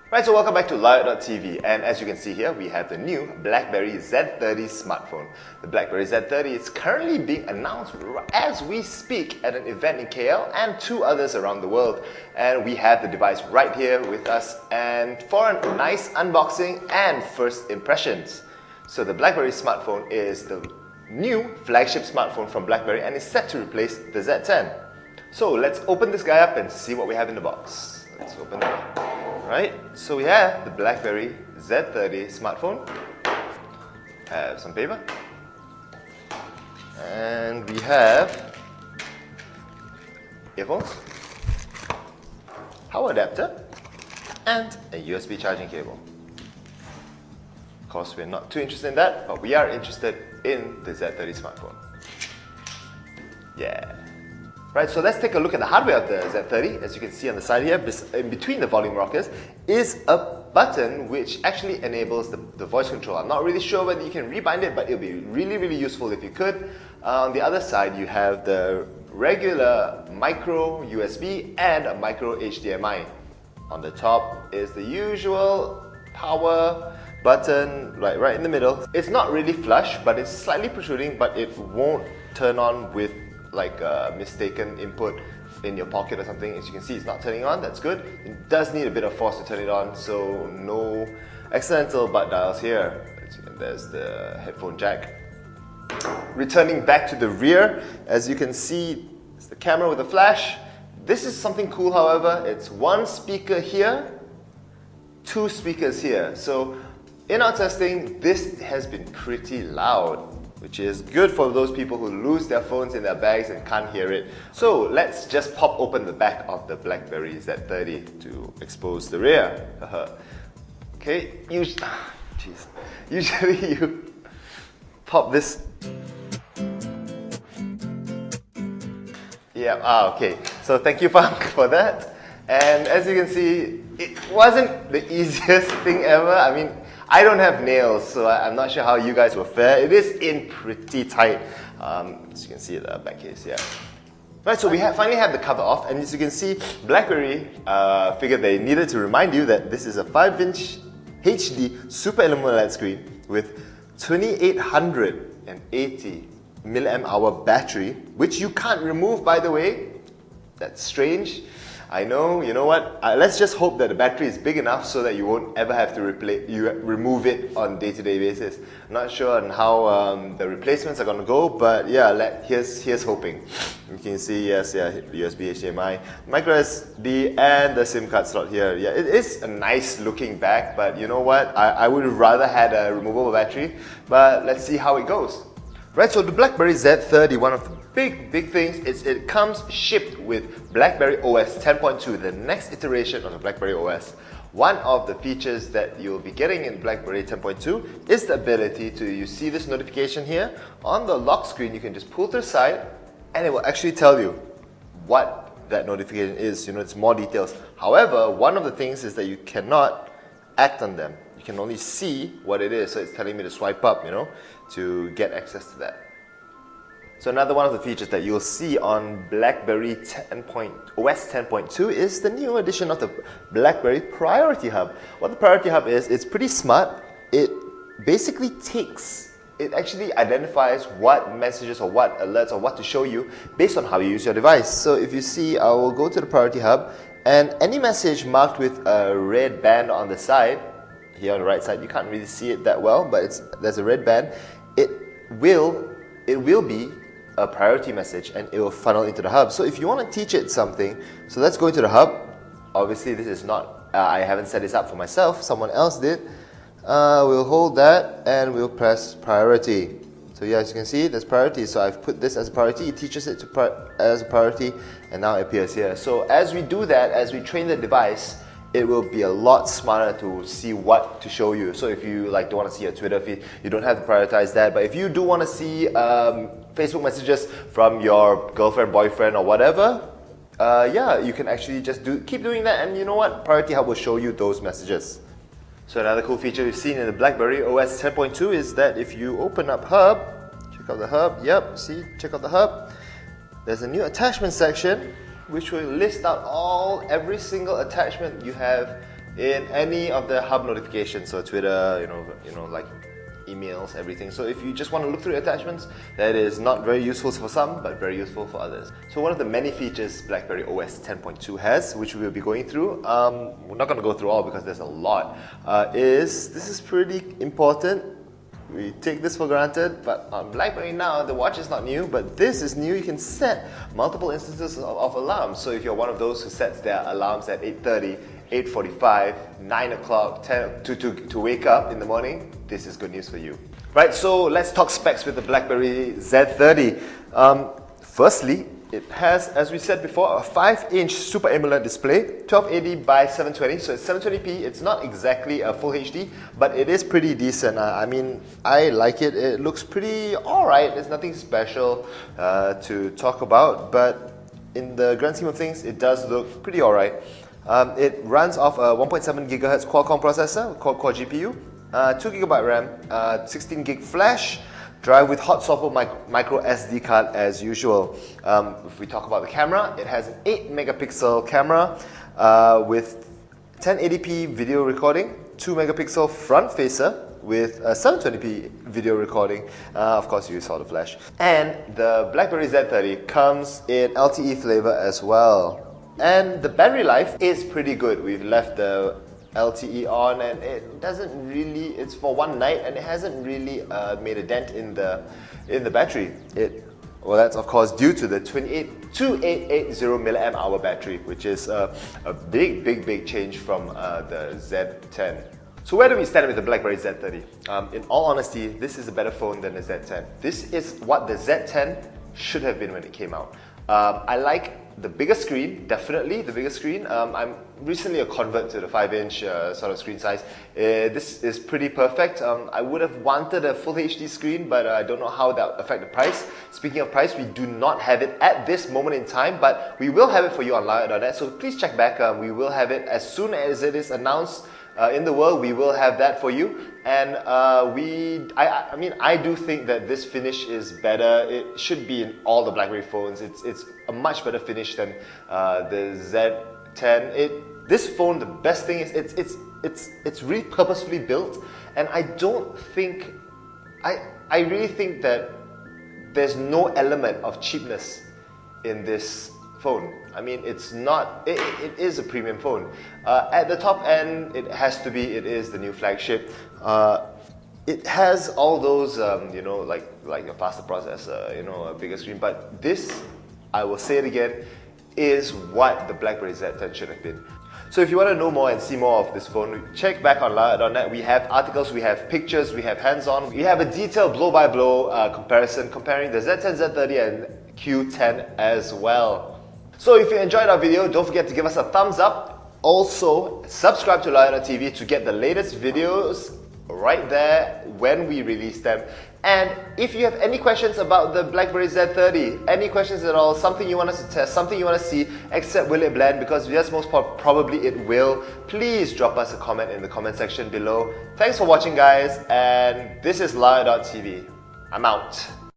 Right, so welcome back to Live.tv, and as you can see here, we have the new BlackBerry Z30 smartphone. The BlackBerry Z30 is currently being announced as we speak at an event in KL and 2 others around the world. And we have the device right here with us, and for a nice unboxing and first impressions. So the BlackBerry smartphone is the new flagship smartphone from BlackBerry and is set to replace the Z10. So let's open this guy up and see what we have in the box. Let's open it up. Right, so we have the BlackBerry Z30 smartphone. Have some paper. And we have earphones, power adapter, and a USB charging cable. Of course, we're not too interested in that, but we are interested in the Z30 smartphone. Yeah. Right, so let's take a look at the hardware of the Z30. As you can see on the side here, in between the volume rockers, is a button which actually enables the voice control. I'm not really sure whether you can rebind it, but it'll be really useful if you could. On the other side, you have the regular micro USB and a micro HDMI. On the top is the usual power button, right in the middle. It's not really flush, but it's slightly protruding, but it won't turn on with like a mistaken input in your pocket or something. As you can see, it's not turning on. That's good. It does need a bit of force to turn it on, so no accidental butt dials here. There's the headphone jack. Returning back to the rear, as you can see, it's the camera with a flash. This is something cool, however. It's 1 speaker here, 2 speakers here. So in our testing, this has been pretty loud, which is good for those people who lose their phones in their bags and can't hear it. So let's just pop open the back of the BlackBerry Z30 to expose the rear. Okay, usually you pop this. Yeah, okay. So thank you, Funk, for that. And as you can see, it wasn't the easiest thing ever. I mean, I don't have nails, so I'm not sure how you guys will fare. It is in pretty tight, as you can see the back case here. Right, so we finally have the cover off, and as you can see, BlackBerry figured they needed to remind you that this is a 5-inch HD Super AMOLED screen with 2880 mAh battery, which you can't remove, by the way. That's strange. I know, you know what, let's just hope that the battery is big enough so that you won't ever have to remove it on day-to-day basis. I'm not sure on how the replacements are going to go, but yeah, here's hoping. You can see, yes, yeah, USB, HDMI, micro SD, and the SIM card slot here. Yeah, it is a nice looking bag, but you know what, I would have rather had a removable battery, but let's see how it goes. Right, so the BlackBerry Z30, one of the big things is it comes shipped with BlackBerry OS 10.2, the next iteration of the BlackBerry OS. One of the features that you'll be getting in BlackBerry 10.2 is the ability to, you see this notification here? On the lock screen, you can just pull to the side and it will actually tell you what that notification is. You know, it's more details. However, one of the things is that you cannot act on them. You can only see what it is, so it's telling me to swipe up, you know, to get access to that. So another one of the features that you'll see on BlackBerry OS 10.2 is the new addition of the BlackBerry Priority Hub. What the Priority Hub is, it's pretty smart. It basically it actually identifies what messages or what alerts or what to show you based on how you use your device. So if you see, I will go to the Priority Hub, and any message marked with a red band on the side, here on the right side, you can't really see it that well, but there's a red band. It will be a priority message and it will funnel into the hub. So if you want to teach it something, so let's go into the hub. Obviously this is not, I haven't set this up for myself, someone else did. We'll hold that and we'll press priority. So yeah, as you can see, there's priority. So I've put this as a priority, it teaches it as a priority, and now it appears here. So as we do that, as we train the device, it will be a lot smarter to see what to show you. So if you don't want to see a Twitter feed, you don't have to prioritize that. But if you do want to see Facebook messages from your girlfriend, boyfriend, or whatever, yeah, you can actually just keep doing that, and you know what? Priority Hub will show you those messages. So another cool feature we've seen in the BlackBerry OS 10.2 is that if you open up Hub, check out the Hub, yep, see, check out the Hub. There's a new attachment section which will list out every single attachment you have in any of the hub notifications, so Twitter, like emails, everything. So if you just want to look through attachments, that is not very useful for some, but very useful for others. So one of the many features BlackBerry OS 10.2 has, which we will be going through, we're not going to go through all because there's a lot, this is pretty important. We take this for granted, but on BlackBerry now, the watch is not new, but this is new. You can set multiple instances of alarms. So if you're one of those who sets their alarms at 8:30, 8:45, 9 o'clock, 10 to wake up in the morning, this is good news for you. Right, so let's talk specs with the BlackBerry Z30. Firstly, it has, as we said before, a 5-inch Super AMOLED display, 1280 by 720, so it's 720p. It's not exactly a full HD, but it is pretty decent. I mean, I like it. It looks pretty alright. There's nothing special to talk about, but in the grand scheme of things, it does look pretty alright. It runs off a 1.7 GHz Qualcomm processor, Core GPU, 2 GB RAM, 16 gig flash, drive with hot swappable micro SD card as usual. If we talk about the camera, it has an 8 megapixel camera with 1080p video recording, 2 megapixel front facer with a 720p video recording. Of course, you saw the flash. And the BlackBerry Z30 comes in LTE flavor as well. And the battery life is pretty good. We've left the LTE on, and it doesn't really, it's for one night, and it hasn't really made a dent in the battery. Well, that's of course due to the 2880 mAh battery, which is a big change from the Z10. So where do we stand with the BlackBerry Z30? In all honesty, this is a better phone than the Z10. This is what the Z10 should have been when it came out. I like the bigger screen, definitely the bigger screen. I'm recently a convert to the 5-inch sort of screen size. This is pretty perfect. I would have wanted a full HD screen, but I don't know how that would affect the price. Speaking of price, we do not have it at this moment in time, but we will have it for you on Lion.net, so please check back. We will have it as soon as it is announced in the world. We will have that for you, and I mean, I do think that this finish is better. It should be in all the BlackBerry phones. It's a much better finish than the Z10. This phone, the best thing is it's really purposefully built, and I really think that there's no element of cheapness in this phone. I mean, it's not, it is a premium phone. At the top end, it is the new flagship. It has all those, like a faster processor, a bigger screen, but this, I will say it again, is what the BlackBerry Z10 should have been. So if you want to know more and see more of this phone, check back on Lion.net. We have articles, we have pictures, we have hands-on. We have a detailed blow-by-blow comparison comparing the Z10, Z30 and Q10 as well. So if you enjoyed our video, don't forget to give us a thumbs up. Also, subscribe to Lion.TV to get the latest videos right there when we release them. And if you have any questions about the BlackBerry Z30, any questions at all, something you want us to test, something you want to see, except will it blend, because yes, most probably it will, please drop us a comment in the comment section below. Thanks for watching, guys, and this is Lion.TV. I'm out.